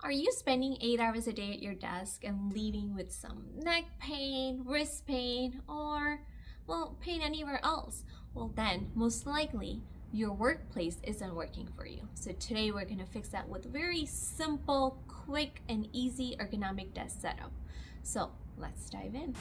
Are you spending 8 hours a day at your desk and leaving with some neck pain, wrist pain, or, well, pain anywhere else? Well, then, most likely, your workplace isn't working for you. So today we're going to fix that with very simple, quick, and easy ergonomic desk setup. So let's dive in.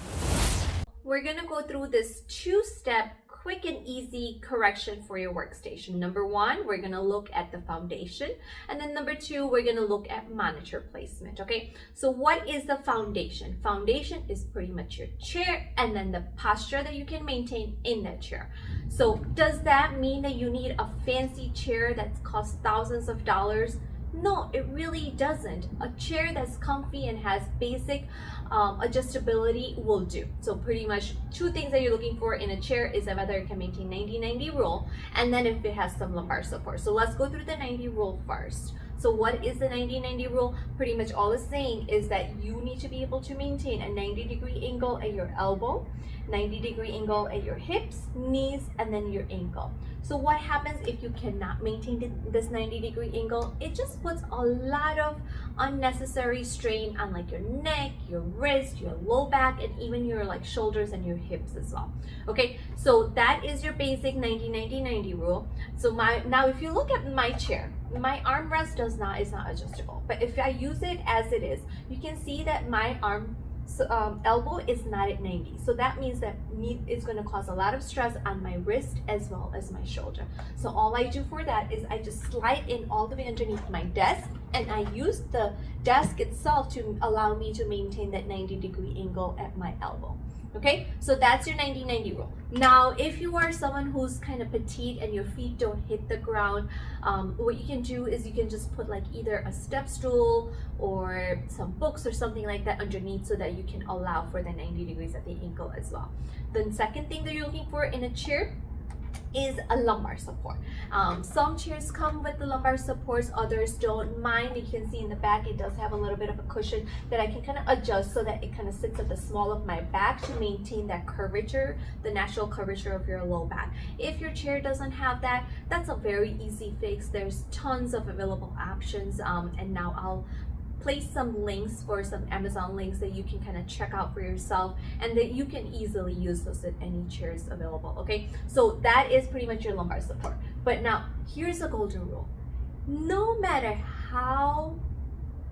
We're going to go through this two-step quick and easy correction for your workstation. Number one, we're going to look at the foundation, and then number two, we're going to look at monitor placement. Okay, so what is the foundation? Foundation is pretty much your chair and then the posture that you can maintain in that chair. So does that mean that you need a fancy chair that costs thousands of dollars? No, it really doesn't. A chair that's comfy and has basic adjustability will do. So pretty much two things that you're looking for in a chair is whether it can maintain 90-90 rule, and then if it has some lumbar support. So let's go through the 90 rule first. So what is the 90-90 rule? Pretty much all it's saying is that you need to be able to maintain a 90-degree angle at your elbow, 90-degree angle at your hips, knees, and then your ankle. So what happens if you cannot maintain this 90-degree angle? It just puts a lot of unnecessary strain on like your neck, your wrist, your low back, and even your like shoulders and your hips as well. Okay, so that is your basic 90-90-90 rule. So now if you look at my chair, my armrest is not adjustable, but if I use it as it is, you can see that my elbow is not at 90. So that means that it's going to cause a lot of stress on my wrist as well as my shoulder. So all I do for that is I just slide in all the way underneath my desk, and I use the desk itself to allow me to maintain that 90-degree angle at my elbow. Okay, so that's your 90-90 rule. Now, if you are someone who's kind of petite and your feet don't hit the ground, what you can do is you can just put like either a step stool or some books or something like that underneath so that you can allow for the 90 degrees at the ankle as well. The second thing that you're looking for in a chair is a lumbar support. Some chairs come with the lumbar supports, others don't. Mine, you can see in the back, it does have a little bit of a cushion that I can kind of adjust so that it kind of sits at the small of my back to maintain that curvature, the natural curvature of your low back. If your chair doesn't have that, that's a very easy fix. There's tons of available options, and now I'll place some links for some Amazon links that you can kind of check out for yourself, and that you can easily use those at any chairs available. Okay, so that is pretty much your lumbar support. But now here's a golden rule: no matter how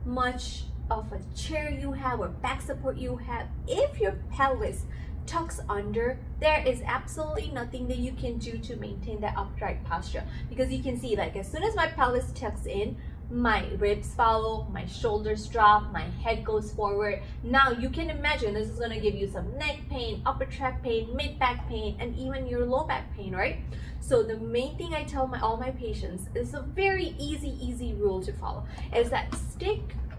much of a chair you have or back support you have, if your pelvis tucks under, there is absolutely nothing that you can do to maintain that upright posture, because you can see, like, as soon as my pelvis tucks in, my ribs follow, my shoulders drop, my head goes forward. Now you can imagine this is going to give you some neck pain, upper tract pain, mid back pain, and even your low back pain, right? So the main thing I tell all my patients is a very easy rule to follow, is that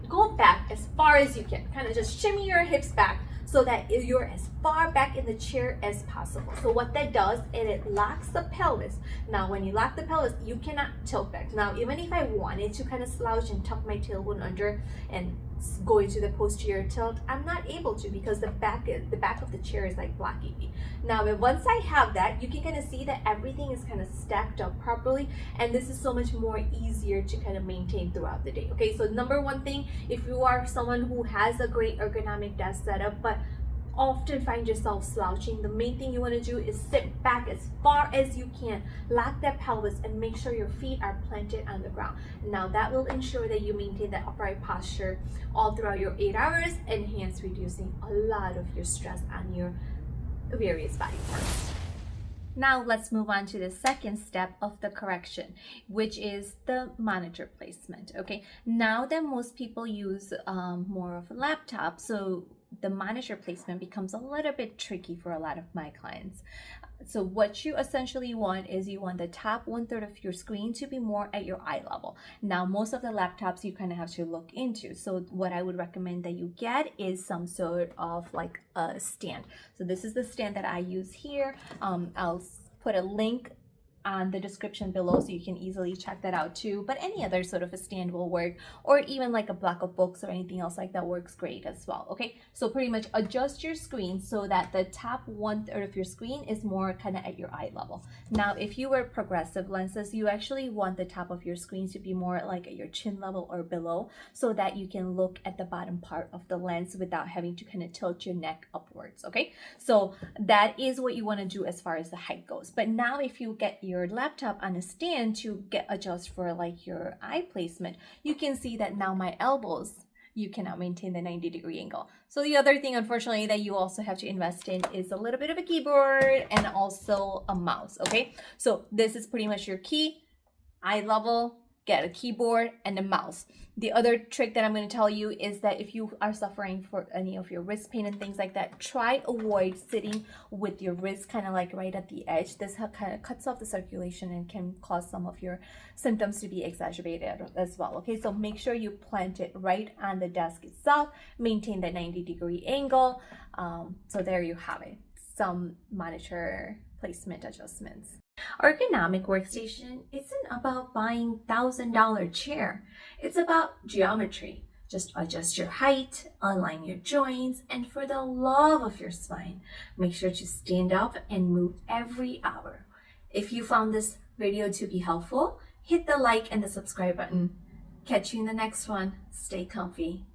go back as far as you can. Kind of just shimmy your hips back so that you're as far back in the chair as possible. So what that does, it locks the pelvis. Now when you lock the pelvis, you cannot tilt back. Now even if I wanted to kind of slouch and tuck my tailbone under and go into the posterior tilt, I'm not able to, because the back of the chair is like blocking me. Now once I have that, you can kind of see that everything is kind of stacked up properly, and this is so much more easier to kind of maintain throughout the day. Okay, so number one thing, if you are someone who has a great ergonomic desk setup but often find yourself slouching, the main thing you want to do is sit back as far as you can, lock that pelvis, and make sure your feet are planted on the ground. Now that will ensure that you maintain that upright posture all throughout your 8 hours, and hence reducing a lot of your stress on your various body parts. Now let's move on to the second step of the correction, which is the monitor placement. Okay, now that most people use more of a laptop, so the monitor placement becomes a little bit tricky for a lot of my clients. So what you essentially want is you want the top 1/3 of your screen to be more at your eye level. Now most of the laptops you kind of have to look into. So what I would recommend that you get is some sort of like a stand. So this is the stand that I use here. I'll put a link on the description below, so you can easily check that out too. But any other sort of a stand will work, or even like a block of books or anything else like that works great as well. Okay, so pretty much adjust your screen so that the top 1/3 of your screen is more kind of at your eye level. Now if you wear progressive lenses, you actually want the top of your screen to be more like at your chin level or below, so that you can look at the bottom part of the lens without having to kind of tilt your neck upwards. Okay, so that is what you want to do as far as the height goes. But now if you get your laptop on a stand to get adjust for like your eye placement, you can see that now my elbows, you cannot maintain the 90-degree angle. So the other thing, unfortunately, that you also have to invest in is a little bit of a keyboard and also a mouse. Okay, so this is pretty much your key, eye level, get a keyboard and a mouse. The other trick that I'm going to tell you is that if you are suffering for any of your wrist pain and things like that, try avoid sitting with your wrist kind of like right at the edge. This kind of cuts off the circulation and can cause some of your symptoms to be exacerbated as well. Okay, so make sure you plant it right on the desk itself, maintain the 90-degree angle. So there you have it, some monitor placement adjustments. Ergonomic workstation isn't about buying $1,000 chair. It's about geometry. Just adjust your height, align your joints, and for the love of your spine, make sure to stand up and move every hour. If you found this video to be helpful, hit the like and the subscribe button. Catch you in the next one. Stay comfy.